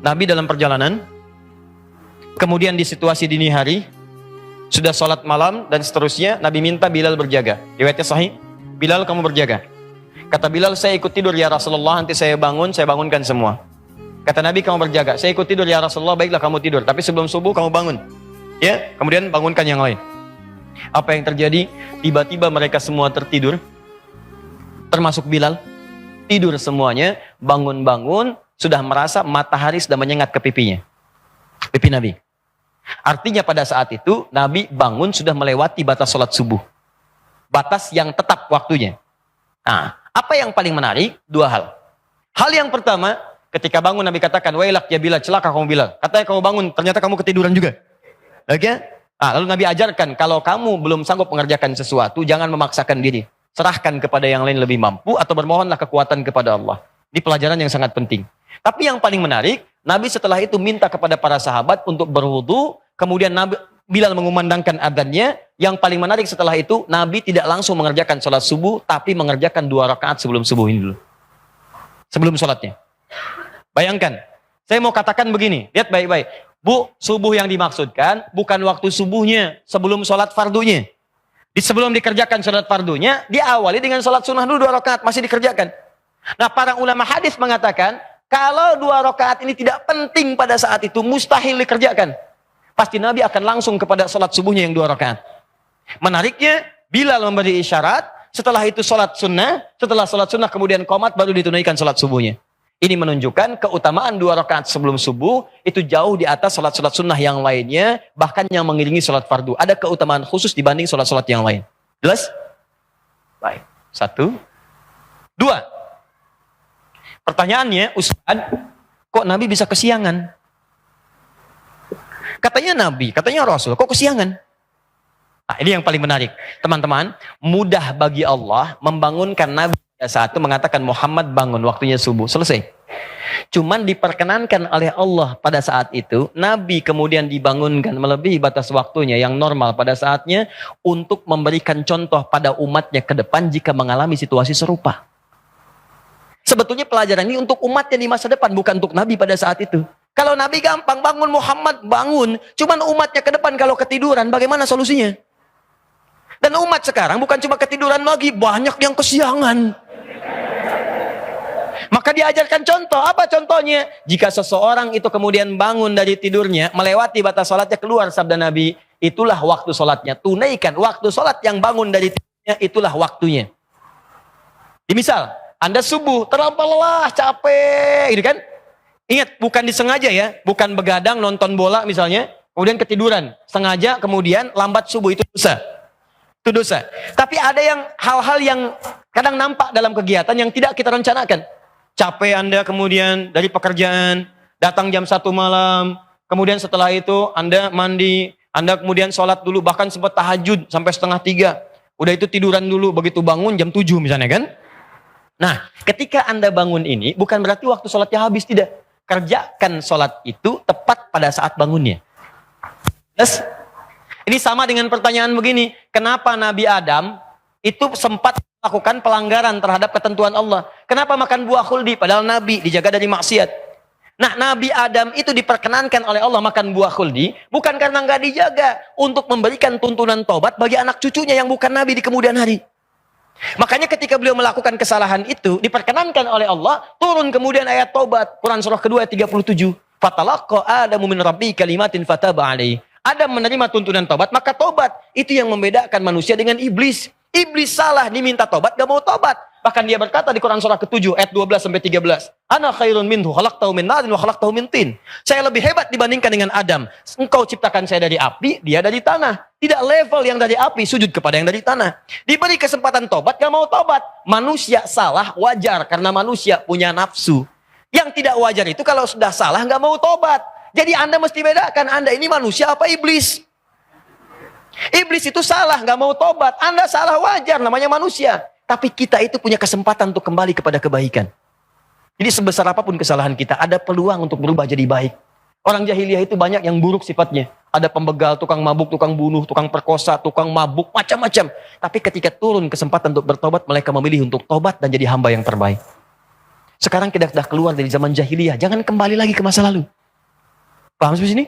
Nabi dalam perjalanan, kemudian di situasi dini hari, sudah sholat malam dan seterusnya, Nabi minta Bilal berjaga. Riwayatnya sahih, Bilal kamu berjaga. Kata Bilal, saya ikut tidur ya Rasulullah, nanti saya bangunkan semua. Kata Nabi, kamu berjaga. Saya ikut tidur ya Rasulullah, baiklah kamu tidur. Tapi sebelum subuh kamu bangun. Ya, kemudian bangunkan yang lain. Apa yang terjadi? Tiba-tiba mereka semua tertidur, termasuk Bilal. Tidur semuanya, bangun-bangun, sudah merasa matahari sudah menyengat ke pipinya. Pipi Nabi. Artinya pada saat itu, Nabi bangun sudah melewati batas sholat subuh. Batas yang tetap waktunya. Nah, apa yang paling menarik? Dua hal. Hal yang pertama, ketika bangun Nabi katakan, wailak ya Bilal, celaka kamu Bilal. Katanya kamu bangun, ternyata kamu ketiduran juga. Oke? Nah, lalu Nabi ajarkan, kalau kamu belum sanggup mengerjakan sesuatu, jangan memaksakan diri. Serahkan kepada yang lain lebih mampu, atau bermohonlah kekuatan kepada Allah. Ini pelajaran yang sangat penting. Tapi yang paling menarik, Nabi setelah itu minta kepada para sahabat untuk berwudu, kemudian Bilal mengumandangkan adzannya. Yang paling menarik setelah itu, Nabi tidak langsung mengerjakan sholat subuh, tapi mengerjakan 2 rakaat sebelum subuh ini dulu. Sebelum sholatnya. Bayangkan, saya mau katakan begini, lihat baik-baik. Bu, subuh yang dimaksudkan bukan waktu subuhnya, sebelum sholat fardunya. Sebelum dikerjakan sholat fardunya, diawali dengan sholat sunnah dulu 2 rakaat, masih dikerjakan. Nah, para ulama hadis mengatakan, kalau 2 rakaat ini tidak penting pada saat itu, mustahil dikerjakan. Pasti Nabi akan langsung kepada sholat subuhnya yang 2 rakaat. Menariknya, Bilal memberi isyarat, setelah itu sholat sunnah, setelah sholat sunnah kemudian qomat, baru ditunaikan sholat subuhnya. Ini menunjukkan keutamaan 2 rakaat sebelum subuh, itu jauh di atas sholat-sholat sunnah yang lainnya, bahkan yang mengiringi sholat fardu. Ada keutamaan khusus dibanding sholat-sholat yang lain. Jelas? Baik. 1, 2. Pertanyaannya, Ustaz, kok Nabi bisa kesiangan? Katanya Nabi, katanya Rasul, kok kesiangan? Nah, ini yang paling menarik. Teman-teman, mudah bagi Allah membangunkan Nabi pada saat itu mengatakan Muhammad bangun, waktunya subuh. Selesai. Cuman diperkenankan oleh Allah pada saat itu, Nabi kemudian dibangunkan melebihi batas waktunya yang normal pada saatnya untuk memberikan contoh pada umatnya ke depan jika mengalami situasi serupa. Sebetulnya pelajaran ini untuk umatnya di masa depan, bukan untuk Nabi pada saat itu. Kalau Nabi gampang bangun, Muhammad bangun. Cuman umatnya ke depan kalau ketiduran, bagaimana solusinya? Dan umat sekarang bukan cuma ketiduran lagi, banyak yang kesiangan. Maka diajarkan contoh. Apa contohnya? Jika seseorang itu kemudian bangun dari tidurnya, melewati batas sholatnya, keluar sabda Nabi, itulah waktu sholatnya. Tunaikan waktu sholat yang bangun dari tidurnya, itulah waktunya. Misal, Anda subuh, terlampau lelah, capek, gitu kan? Ingat, bukan disengaja ya, bukan begadang nonton bola misalnya, kemudian ketiduran, sengaja kemudian lambat subuh, itu dosa. Itu dosa. Tapi ada yang hal-hal yang kadang nampak dalam kegiatan yang tidak kita rencanakan. Capek Anda kemudian dari pekerjaan, datang jam 1 malam, kemudian setelah itu Anda mandi, Anda kemudian sholat dulu, bahkan sempat tahajud sampai 2:30. Udah itu tiduran dulu, begitu bangun jam 7 misalnya kan? Nah, ketika Anda bangun ini, bukan berarti waktu sholatnya habis, tidak. Kerjakan sholat itu tepat pada saat bangunnya. Yes. Ini sama dengan pertanyaan begini, kenapa Nabi Adam itu sempat melakukan pelanggaran terhadap ketentuan Allah? Kenapa makan buah khuldi, padahal Nabi dijaga dari maksiat? Nah, Nabi Adam itu diperkenankan oleh Allah makan buah khuldi, bukan karena nggak dijaga, untuk memberikan tuntunan tobat bagi anak cucunya yang bukan Nabi di kemudian hari. Makanya ketika beliau melakukan kesalahan itu, diperkenankan oleh Allah, turun kemudian ayat tobat. Quran surah kedua ayat 37. Fatalaqa Adamu min rabbi kalimatin fataba alaihi. Adam menerima tuntunan tobat, maka tobat. Itu yang membedakan manusia dengan iblis. Iblis salah, diminta tobat, gak mau tobat. Bahkan dia berkata di Quran surah ke-7 ayat 12-13. Ana khairun minhu khalaqtahu min narin wa khalaqtahu min tin. Saya lebih hebat dibandingkan dengan Adam. Engkau ciptakan saya dari api, dia dari tanah. Tidak level yang dari api, sujud kepada yang dari tanah. Diberi kesempatan tobat, gak mau tobat. Manusia salah, wajar. Karena manusia punya nafsu. Yang tidak wajar itu kalau sudah salah, gak mau tobat. Jadi Anda mesti bedakan, Anda ini manusia apa iblis? Iblis itu salah, gak mau tobat. Anda salah, wajar, namanya manusia. Tapi kita itu punya kesempatan untuk kembali kepada kebaikan. Jadi sebesar apapun kesalahan kita, ada peluang untuk berubah jadi baik. Orang jahiliyah itu banyak yang buruk sifatnya. Ada pembegal, tukang mabuk, tukang bunuh, tukang perkosa, tukang mabuk, macam-macam. Tapi ketika turun kesempatan untuk bertobat, mereka memilih untuk tobat dan jadi hamba yang terbaik. Sekarang kita sudah keluar dari zaman jahiliyah, jangan kembali lagi ke masa lalu. Paham sampai sini?